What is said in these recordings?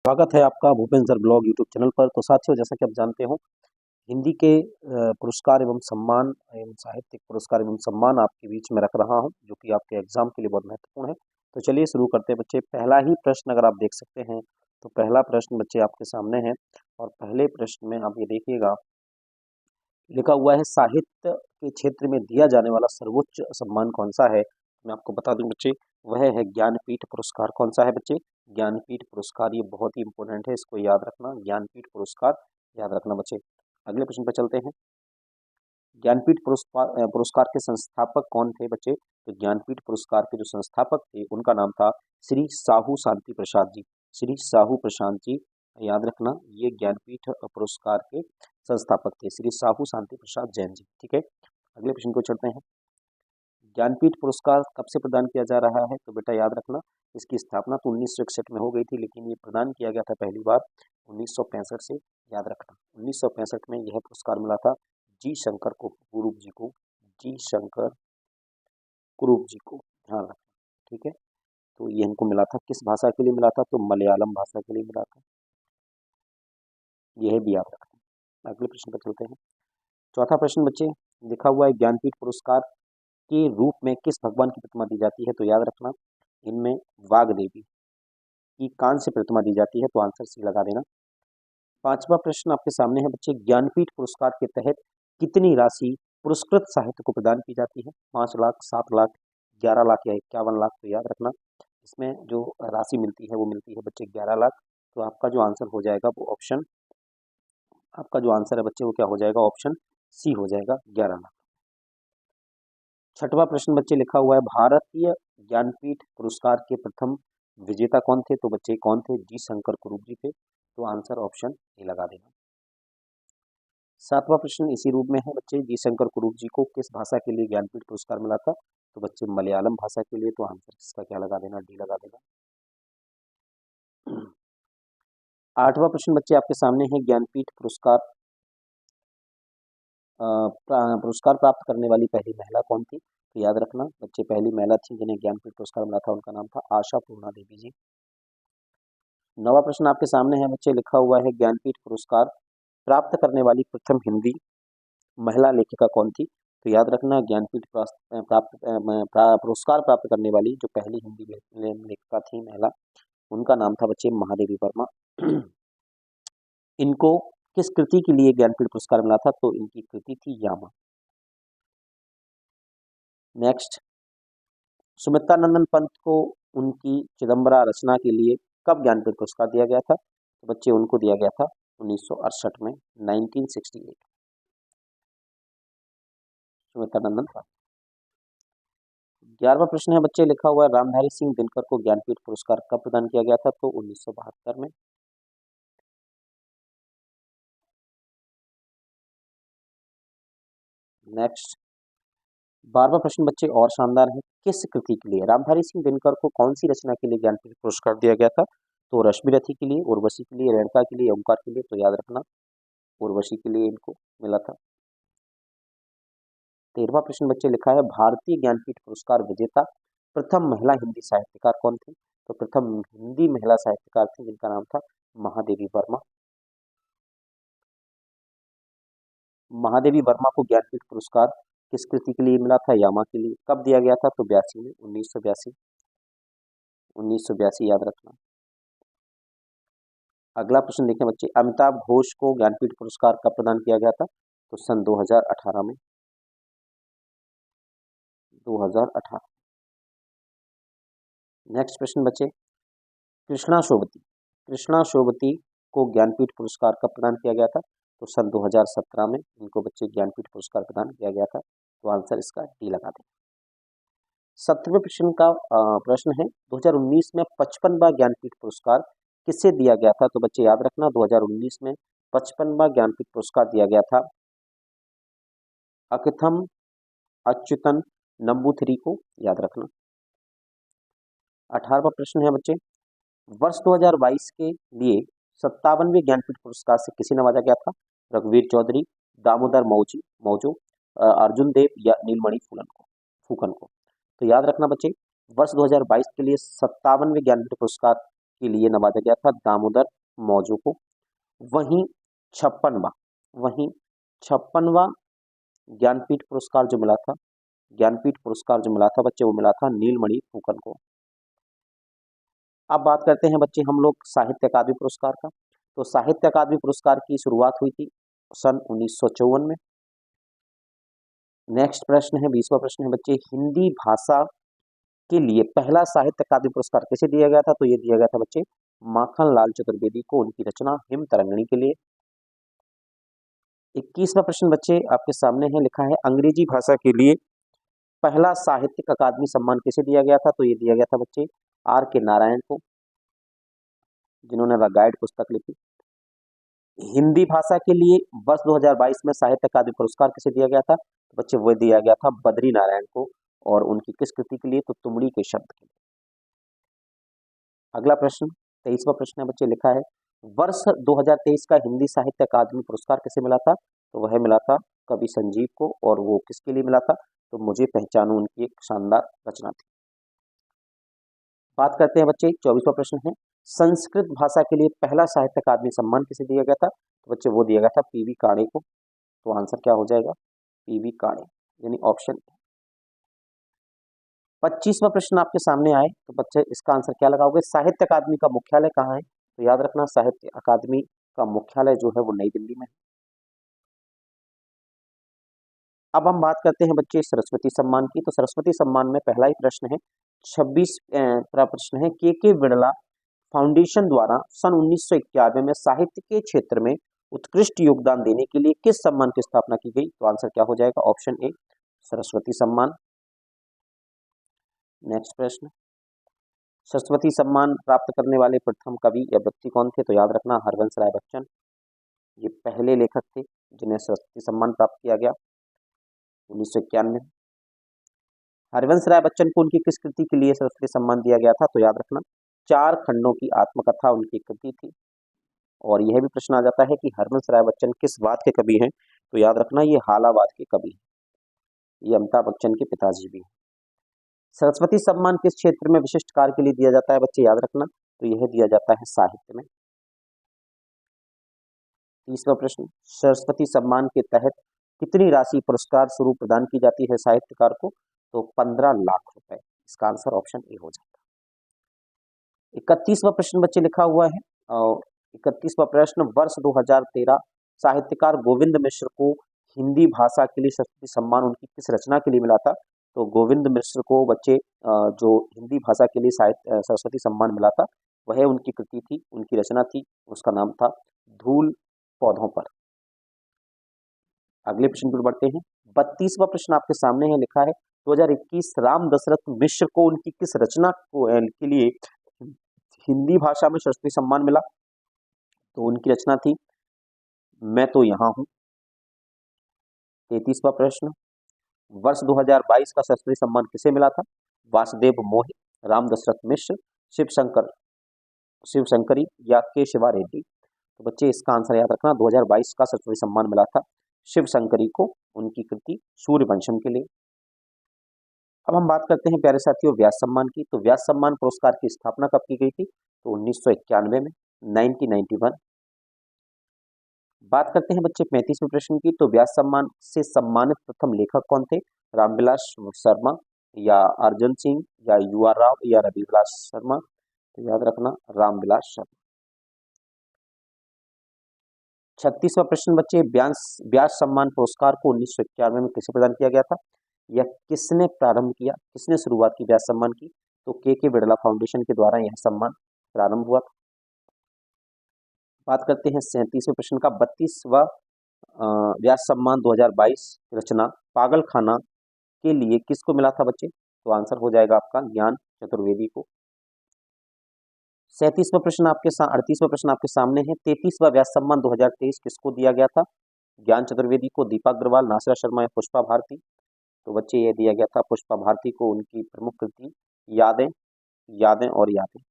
स्वागत है आपका Bhupendra sir blog YouTube channel पर। तो साथियों, जैसा कि आप जानते हो, हिंदी के पुरस्कार एवं सम्मान एवं साहित्यिक पुरस्कार एवं सम्मान आपके बीच में रख रहा हूं, जो कि आपके एग्जाम के लिए बहुत महत्वपूर्ण है। तो चलिए शुरू करते हैं बच्चे। पहला ही प्रश्न अगर आप देख सकते हैं, तो पहला प्रश्न बच्चे आपके सामने है। और पहले प्रश्न में आप ये देखिएगा, लिखा हुआ है साहित्य के क्षेत्र में दिया जाने वाला सर्वोच्च सम्मान कौन सा है। मैं आपको बता दूं बच्चे, वह है ज्ञानपीठ पुरस्कार। कौन सा है बच्चे? ज्ञानपीठ पुरस्कार। ये बहुत ही इंपॉर्टेंट है, इसको याद रखना, ज्ञानपीठ पुरस्कार याद रखना बच्चे। अगले प्रश्न पर चलते हैं। ज्ञानपीठ पुरस्कार के संस्थापक कौन थे बच्चे? तो ज्ञानपीठ पुरस्कार के जो संस्थापक थे उनका नाम था श्री साहू शांति प्रसाद जी। श्री साहू प्रशांत जी, याद रखना, ये ज्ञानपीठ पुरस्कार के संस्थापक थे, श्री साहू शांति प्रसाद जैन जी। ठीक है, अगले प्रश्न को चलते हैं। ज्ञानपीठ पुरस्कार कब से प्रदान किया जा रहा है? तो बेटा याद रखना, इसकी स्थापना तो 1961 में हो गई थी, लेकिन ये प्रदान किया गया था पहली बार 1965 से। याद रखना, 1965 में यह पुरस्कार मिला था जी शंकर को कुरूप जी को, जी शंकर कुरूप जी को, ध्यान रखना। ठीक है, तो ये इनको मिला था, किस भाषा के लिए मिला था? तो मलयालम भाषा के लिए मिला था, यह भी याद रखना। अगले प्रश्न पर चलते हैं। चौथा प्रश्न बच्चे, लिखा हुआ है ज्ञानपीठ पुरस्कार के रूप में किस भगवान की प्रतिमा दी जाती है? तो याद रखना, इनमें वाघ देवी की कांस्य प्रतिमा दी जाती है, तो आंसर सी लगा देना। पांचवा प्रश्न आपके सामने है बच्चे, ज्ञानपीठ पुरस्कार के तहत कितनी राशि पुरस्कृत साहित्य को प्रदान की जाती है? 5 लाख, 7 लाख, 11 लाख या 51 लाख? तो याद रखना, इसमें जो राशि मिलती है वो मिलती है बच्चे 11 लाख। तो आपका जो आंसर हो जाएगा वो ऑप्शन, आपका जो आंसर है बच्चे वो क्या हो जाएगा? ऑप्शन सी हो जाएगा, 11 लाख। छठवां प्रश्न बच्चे लिखा हुआ है, भारतीय ज्ञानपीठ पुरस्कार के प्रथम विजेता कौन थे? तो बच्चे कौन थे? जी शंकर कुरूप जी थे, तो आंसर ऑप्शन ए लगा देना। सातवां प्रश्न इसी रूप में है बच्चे, जी शंकर कुरूप जी को किस भाषा के लिए ज्ञानपीठ पुरस्कार मिला था? तो बच्चे मलयालम भाषा के लिए, तो आंसर इसका क्या लगा देना? डी लगा देना। आठवां प्रश्न बच्चे आपके सामने है, ज्ञानपीठ पुरस्कार पुरस्कार प्राप्त करने वाली पहली महिला कौन थी? तो याद रखना बच्चे, पहली महिला थी जिन्हें ज्ञानपीठ पुरस्कार मिला था, उनका नाम था आशा पूर्णा देवी जी। नवा प्रश्न आपके सामने है बच्चे, लिखा हुआ है ज्ञानपीठ पुरस्कार प्राप्त करने वाली प्रथम हिंदी महिला लेखिका कौन थी? तो याद रखना, ज्ञानपीठ पुरस्कार प्राप्त करने वाली जो पहली हिंदी लेखिका थी महिला, उनका नाम था बच्चे महादेवी वर्मा। इनको किस कृति के लिए ज्ञानपीठ पुरस्कार मिला था? तो इनकी कृति थी यामा। नेक्स्ट, सुमित्रा नंदन पंत को उनकी चिदम्बरा रचना के लिए कब ज्ञानपीठ पुरस्कार दिया गया था? तो बच्चे उनको दिया गया था 1968 में, 1968, सुमित्रा नंदन पंत। 11वां प्रश्न है बच्चे, लिखा हुआ है रामधारी सिंह दिनकर को ज्ञानपीठ पुरस्कार कब प्रदान किया गया था? तो 1972 में। नेक्स्ट, 12वां प्रश्न बच्चे और शानदार है, किस कृति के लिए रामधारी सिंह दिनकर को कौन सी रचना के लिए ज्ञानपीठ पुरस्कार दिया गया था? तो रश्मि रथी के लिए, उर्वशी के लिए, रेणुका के लिए, ओंकार के लिए? तो याद रखना, उर्वशी के लिए इनको मिला था। 13वां प्रश्न बच्चे लिखा है, भारतीय ज्ञानपीठ पुरस्कार विजेता प्रथम महिला हिंदी साहित्यकार कौन थी? तो प्रथम हिंदी महिला साहित्यकार थी जिनका नाम था महादेवी वर्मा। महादेवी वर्मा को ज्ञानपीठ पुरस्कार किस कृति के लिए मिला था? यामा के लिए। कब दिया गया था? तो 82 में, 1982, 1982 याद रखना। अगला प्रश्न देखें बच्चे, अमिताभ घोष को ज्ञानपीठ पुरस्कार कब प्रदान किया गया था? तो सन 2018 में, 2018। नेक्स्ट प्रश्न बच्चे, कृष्णा शोभती, कृष्णा शोभती को ज्ञानपीठ पुरस्कार कब प्रदान किया गया था? तो सन 2017 में इनको बच्चे ज्ञानपीठ पुरस्कार प्रदान किया गया था, तो आंसर इसका डी लगा दें। 17वें प्रश्न का प्रश्न है, 2019 में 55वां ज्ञानपीठ पुरस्कार किससे दिया गया था? तो बच्चे याद रखना, 2019 में 55वां ज्ञानपीठ पुरस्कार दिया गया था अकथम अच्युतन नंबूथिरी को, याद रखना। 18वां प्रश्न है बच्चे, वर्ष 2022 के लिए 57वें ज्ञानपीठ पुरस्कार से किसे नवाजा गया था? रघुवीर चौधरी, दामोदर मौजो, अर्जुन देव या नीलमणि फूकन को? तो याद रखना बच्चे, वर्ष 2022 के लिए 57वें ज्ञानपीठ पुरस्कार के लिए नवाजा गया था दामोदर मौजू को। वहीं 56वां ज्ञानपीठ पुरस्कार जो मिला था, ज्ञानपीठ पुरस्कार जो मिला था बच्चे, वो मिला था नीलमणि फुकन को। अब बात करते हैं बच्चे हम लोग साहित्य अकादमी पुरस्कार का। तो साहित्य अकादमी पुरस्कार की शुरुआत हुई थी सन 1954 में। नेक्स्ट प्रश्न है, 20वां प्रश्न है बच्चे, हिंदी भाषा के लिए पहला साहित्य अकादमी पुरस्कार किसे दिया गया था? तो ये दिया गया था बच्चे माखनलाल चतुर्वेदी को, उनकी रचना हिम तरंगिणी के लिए। 21वां प्रश्न बच्चे आपके सामने है, लिखा है अंग्रेजी भाषा के लिए पहला साहित्यिक अकादमी सम्मान किसे दिया गया था? तो ये दिया गया था बच्चे आर के नारायण को, जिन्होंने द गाइड पुस्तक लिखी। हिंदी भाषा के लिए वर्ष 2022 में साहित्य अकादमी पुरस्कार किसे दिया गया था? तो बच्चे वो दिया गया था बद्री नारायण को, और उनकी किस कृति के लिए? तो तुमड़ी के शब्द के लिए। अगला प्रश्न 23वां प्रश्न है बच्चे, लिखा है वर्ष 2023 का हिंदी साहित्य अकादमी पुरस्कार किसे मिला था? तो वह मिला था कवि संजीव को, और वो किसके लिए मिला था? तो मुझे पहचानो, उनकी एक शानदार रचना थी। बात करते हैं बच्चे 24वां प्रश्न है, संस्कृत भाषा के लिए पहला साहित्य अकादमी सम्मान किसे दिया गया था? तो बच्चे वो दिया गया था पीवी काणे को। तो आंसर क्या हो जाएगा? पीवी काणे, यानी ऑप्शन। 25वां प्रश्न आपके सामने आए तो बच्चे इसका आंसर क्या लगाओगे? साहित्य अकादमी का मुख्यालय कहाँ है? तो याद रखना साहित्य अकादमी का मुख्यालय जो है वो नई दिल्ली में है। अब हम बात करते हैं बच्चे सरस्वती सम्मान की। तो सरस्वती सम्मान में पहला ही प्रश्न है, 26वां प्रश्न है, के बिड़ला फाउंडेशन द्वारा सन 1991 में साहित्य के क्षेत्र में उत्कृष्ट योगदान देने के लिए किस सम्मान की स्थापना की गई? तो आंसर क्या हो जाएगा? ऑप्शन ए सरस्वती सम्मान। नेक्स्ट प्रश्न, सरस्वती सम्मान प्राप्त करने वाले प्रथम कवि या व्यक्ति कौन थे? तो याद रखना हरवंश राय बच्चन, ये पहले लेखक थे जिन्हें सरस्वती सम्मान प्राप्त किया गया 1991। हरवंश राय बच्चन को उनकी किस कृति के लिए सरस्वती सम्मान दिया गया था? तो याद रखना 4 खंडों की आत्मकथा उनकी कृति थी। और यह भी प्रश्न आ जाता है कि हरवंश राय बच्चन किस वाद के कवि हैं? तो याद रखना ये हालावाद के कवि हैं, ये अमिताभ बच्चन के पिताजी भी हैं। सरस्वती सम्मान किस क्षेत्र में विशिष्ट कार्य के लिए दिया जाता है बच्चे? याद रखना, तो यह दिया जाता है साहित्य में। 30वां प्रश्न, सरस्वती सम्मान के तहत कितनी राशि पुरस्कार स्वरूप प्रदान की जाती है साहित्यकार को? तो 15 लाख रुपए। इसका आंसर ऑप्शन ए हो जाएगा। 31वां प्रश्न बच्चे लिखा हुआ है, और 31वां प्रश्न, वर्ष 2013 साहित्यकार गोविंद मिश्र को हिंदी भाषा के लिए सरस्वती सम्मान उनकी किस रचना के लिए मिला था? तो गोविंद मिश्र को बच्चे जो हिंदी भाषा के लिए साहित्य सरस्वती सम्मान मिला था, वह उनकी कृति थी, उनकी रचना थी, उसका नाम था धूल पौधों पर। अगले प्रश्न पर बढ़ते हैं। 32वां प्रश्न आपके सामने है, लिखा है 2021 राम दशरथ मिश्र को उनकी किस रचना को के लिए हिंदी भाषा में सरस्वती सम्मान मिला? तो उनकी रचना थी मैं तो यहाँ हूं। 33वां प्रश्न, वर्ष 2022 का सरस्वती सम्मान किसे मिला था? वासुदेव मोही, राम दशरथ मिश्र, शिव शंकरी या के शिवा रेड्डी? तो बच्चे इसका आंसर याद रखना 2022 का सरस्वती सम्मान मिला था शिव शंकरी को, उनकी कृति सूर्यवंशम के लिए। अब हम बात करते हैं प्यारे साथियों व्यास सम्मान की। तो व्यास सम्मान पुरस्कार की स्थापना कब की गई थी? तो 1991 में, 1991। बात करते हैं बच्चे 35वें प्रश्न की। तो व्यास सम्मान से सम्मानित प्रथम लेखक कौन थे? रामविलास शर्मा या अर्जुन सिंह या UR राव या रविविलास शर्मा? तो याद रखना रामविलास शर्मा। 36वां प्रश्न बच्चे, व्यास सम्मान पुरस्कार को 1991 में किसे प्रदान किया गया था, या किसने प्रारंभ किया, किसने शुरुआत की व्यास सम्मान की? तो के बिड़ला फाउंडेशन के द्वारा यह सम्मान प्रारंभ हुआ था। बात करते हैं 37वें प्रश्न का। 32वां व्यास सम्मान 2022 रचना पागल खाना के लिए किसको मिला था बच्चे? तो आंसर हो जाएगा आपका ज्ञान चतुर्वेदी को। 37वां प्रश्न आपके 38वां प्रश्न आपके सामने है। 33वां व्यास सम्मान 2023 किसको दिया गया था? ज्ञान चतुर्वेदी को, दीपा अग्रवाल, नासिरा शर्मा या पुष्पा भारती? तो बच्चे ये दिया गया था पुष्पा भारती को, उनकी प्रमुख कृति यादें, यादें और यादें।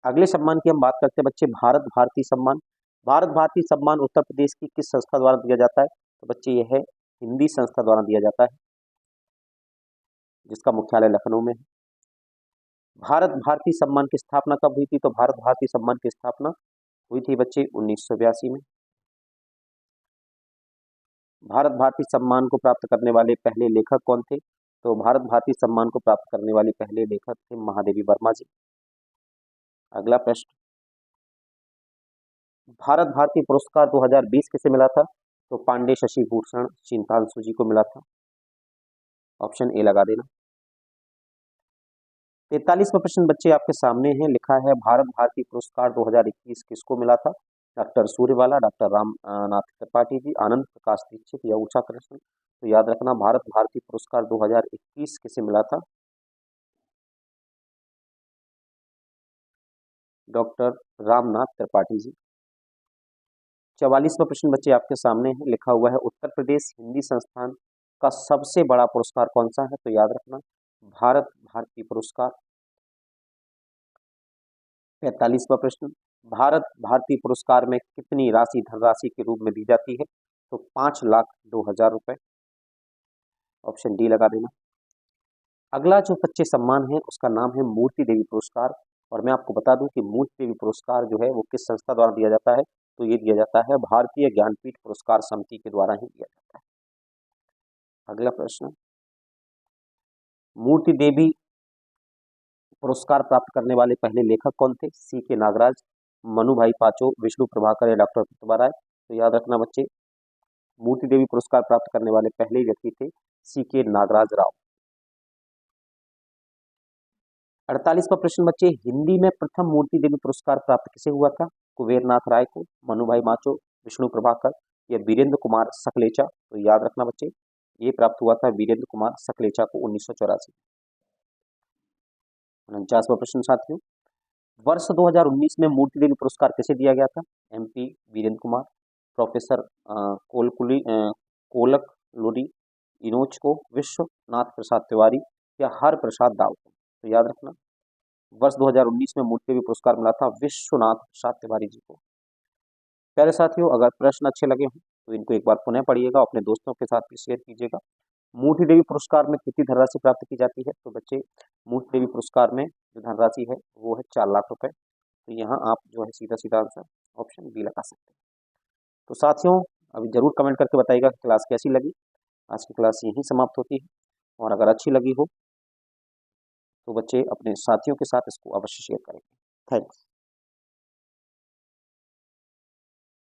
अगले सम्मान की हम बात करते हैं बच्चे भारत भारती सम्मान। भारत भारती सम्मान उत्तर प्रदेश की किस संस्था द्वारा दिया जाता है? तो बच्चे यह है हिंदी संस्था द्वारा दिया जाता है, जिसका मुख्यालय लखनऊ में है। भारत भारती सम्मान की स्थापना कब हुई थी? तो भारत भारती सम्मान की स्थापना हुई थी बच्चे 1982 में। भारत भारती सम्मान को प्राप्त करने वाले पहले लेखक कौन थे? तो भारत भारती सम्मान को प्राप्त करने वाले पहले लेखक थे महादेवी वर्मा जी। अगला प्रश्न, भारत भारती पुरस्कार 2020 किसे मिला था? तो पांडे शशि भूषण चिंतांशु जी को मिला था। ऑप्शन ए लगा देना। 43वां प्रश्न बच्चे आपके सामने है, लिखा है भारत भारती पुरस्कार 2021 किसको मिला था? डॉक्टर सूर्यवाला, डॉक्टर राम नाथ त्रिपाठी जी, आनंद प्रकाश दीक्षित या ऊषा कृष्ण। तो याद रखना भारत भारती पुरस्कार 2021 किसे मिला था? डॉक्टर रामनाथ त्रिपाठी जी। 44वां प्रश्न बच्चे आपके सामने है, लिखा हुआ है उत्तर प्रदेश हिंदी संस्थान का सबसे बड़ा पुरस्कार कौन सा है? तो याद रखना भारत भारती पुरस्कार। 45वां प्रश्न, भारत भारती पुरस्कार में कितनी राशि धनराशि के रूप में दी जाती है? तो 5,02,000 रुपए। ऑप्शन डी लगा देना। अगला जो बच्चे सम्मान है उसका नाम है मूर्ति देवी पुरस्कार, और मैं आपको बता दूं कि मूर्ति देवी पुरस्कार जो है वो किस संस्था द्वारा दिया जाता है? तो ये दिया जाता है भारतीय ज्ञानपीठ पुरस्कार समिति के द्वारा ही दिया जाता है। अगला प्रश्न, मूर्ति देवी पुरस्कार प्राप्त करने वाले पहले लेखक कौन थे? सी के नागराज, मनु भाई पाचो, विष्णु प्रभाकर या डॉक्टर प्रतिभा राय। तो याद रखना बच्चे मूर्ति देवी पुरस्कार प्राप्त करने वाले पहले व्यक्ति थे सी के नागराज राव। 48वां प्रश्न बच्चे, हिंदी में प्रथम मूर्ति देवी पुरस्कार प्राप्त किसे हुआ था? कुबेरनाथ राय को, मनु भाई माचो, विष्णु प्रभाकर या वीरेंद्र कुमार सकलेचा। तो याद रखना बच्चे ये प्राप्त हुआ था वीरेंद्र कुमार सकलेचा को 1984। 49वां प्रश्न साथियों, वर्ष 2019 में मूर्ति देवी पुरस्कार किसे दिया गया था? एमपी वीरेंद्र कुमार, प्रोफेसर कोलक लोरी, इनोच को, विश्वनाथ प्रसाद तिवारी या हर प्रसाद दाव को। तो याद रखना वर्ष 2019 में मूर्ति देवी पुरस्कार मिला था विश्वनाथ प्रसाद तिवारी जी को। प्यारे साथियों, अगर प्रश्न अच्छे लगे हों तो इनको एक बार पुनः पढ़िएगा, अपने दोस्तों के साथ भी शेयर कीजिएगा। मूर्ति देवी पुरस्कार में कितनी धनराशि प्राप्त की जाती है? तो बच्चे मूर्ति देवी पुरस्कार में जो धनराशि है वो है 4 लाख रुपए। तो यहाँ आप जो है सीधा सीधा आंसर ऑप्शन बी लगा सकते हैं। तो साथियों अभी जरूर कमेंट करके बताइएगा कि क्लास कैसी लगी। आज की क्लास यहीं समाप्त होती है, और अगर अच्छी लगी हो तो बच्चे अपने साथियों के साथ इसको अवश्य शेयर करेंगे। थैंक्स।